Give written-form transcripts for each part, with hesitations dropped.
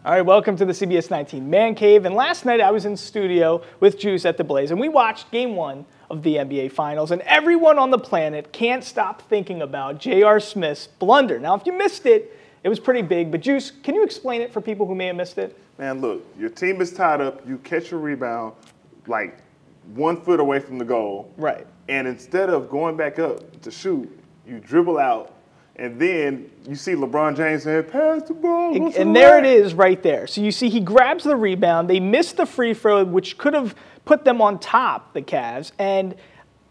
All right, welcome to the CBS19 Mancave. And last night I was in studio with Juice at the Blaze, and we watched Game 1 of the NBA Finals, and everyone on the planet can't stop thinking about J.R. Smith's blunder. Now, if you missed it, it was pretty big, but Juice, can you explain it for people who may have missed it? Man, look, your team is tied up, you catch a rebound like 1 foot away from the goal. Right. And instead of going back up to shoot, you dribble out, and then you see LeBron James saying, pass the ball. And there it is right there. So you see he grabs the rebound. They missed the free throw, which could have put them on top, the Cavs. And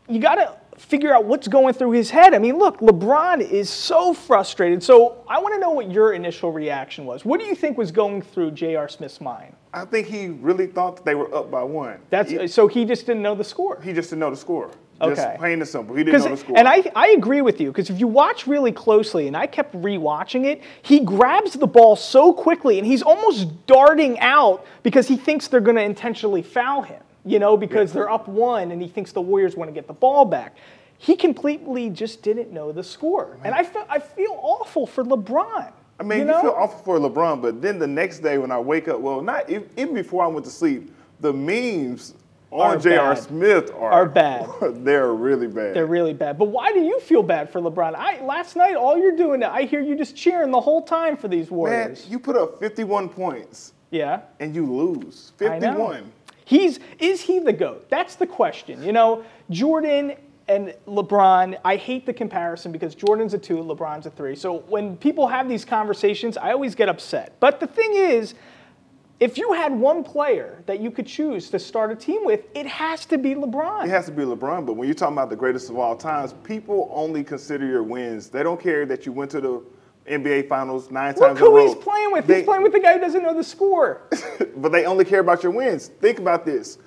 you got to figure out what's going through his head. I mean, look, LeBron is so frustrated. So I want to know what your initial reaction was. What do you think was going through J.R. Smith's mind? I think he really thought that they were up by 1. So he just didn't know the score? He just didn't know the score. Okay. Just plain and simple. He didn't know the score. And I agree with you, because if you watch really closely, and I kept rewatching it, he grabs the ball so quickly, and he's almost darting out because he thinks they're going to intentionally foul him, you know, because they're up 1, and he thinks the Warriors want to get the ball back. He completely just didn't know the score. Man. And I feel awful for LeBron. I mean, you feel awful for LeBron, but then the next day when I wake up, well, not even before I went to sleep, the memes on J.R. Smith are bad. They're really bad. They're really bad. But why do you feel bad for LeBron? Last night, all you're doing, I hear you just cheering the whole time for these Warriors. Man, you put up 51 points. Yeah. And you lose. 51. I know. Is he the GOAT? That's the question. You know, Jordan and LeBron, I hate the comparison because Jordan's a 2, LeBron's a 3. So when people have these conversations, I always get upset. But the thing is, if you had one player that you could choose to start a team with, it has to be LeBron. It has to be LeBron, but when you're talking about the greatest of all times, people only consider your wins. They don't care that you went to the NBA Finals 9 times in a row. Look who he's playing with. He's playing with the guy who doesn't know the score. But they only care about your wins. Think about this.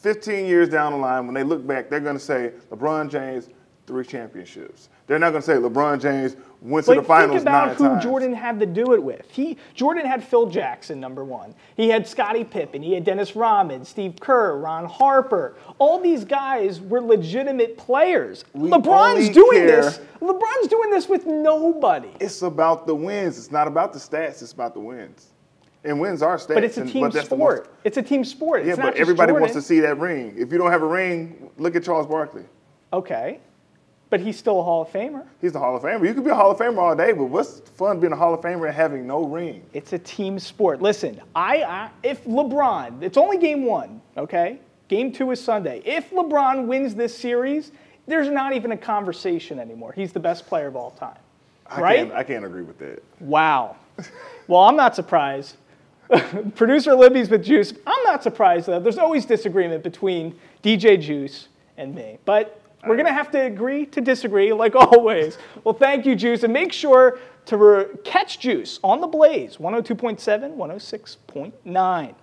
15 years down the line, when they look back, they're going to say, LeBron James, 3 championships. They're not going to say LeBron James went to the finals 9 times. Think about who Jordan had to do it with. Jordan had Phil Jackson, #1. He had Scottie Pippen. He had Dennis Rodman, Steve Kerr, Ron Harper. All these guys were legitimate players. LeBron's doing this. LeBron's doing this with nobody. It's about the wins. It's not about the stats. It's about the wins. And wins are stats. But it's a team sport. It's a team sport. Yeah, but everybody wants to see that ring. If you don't have a ring, look at Charles Barkley. Okay. But he's still a Hall of Famer. He's a Hall of Famer. You could be a Hall of Famer all day, but what's fun being a Hall of Famer and having no ring? It's a team sport. Listen, if LeBron, it's only Game 1, okay? Game 2 is Sunday. If LeBron wins this series, there's not even a conversation anymore. He's the best player of all time, right? I can't agree with that. Wow. Well, I'm not surprised. Producer Libby's with Juice. I'm not surprised, though. There's always disagreement between DJ Juice and me. But we're going to have to agree to disagree, like always. Well, thank you, Juice. And make sure to catch Juice on the Blaze, 102.7, 106.9.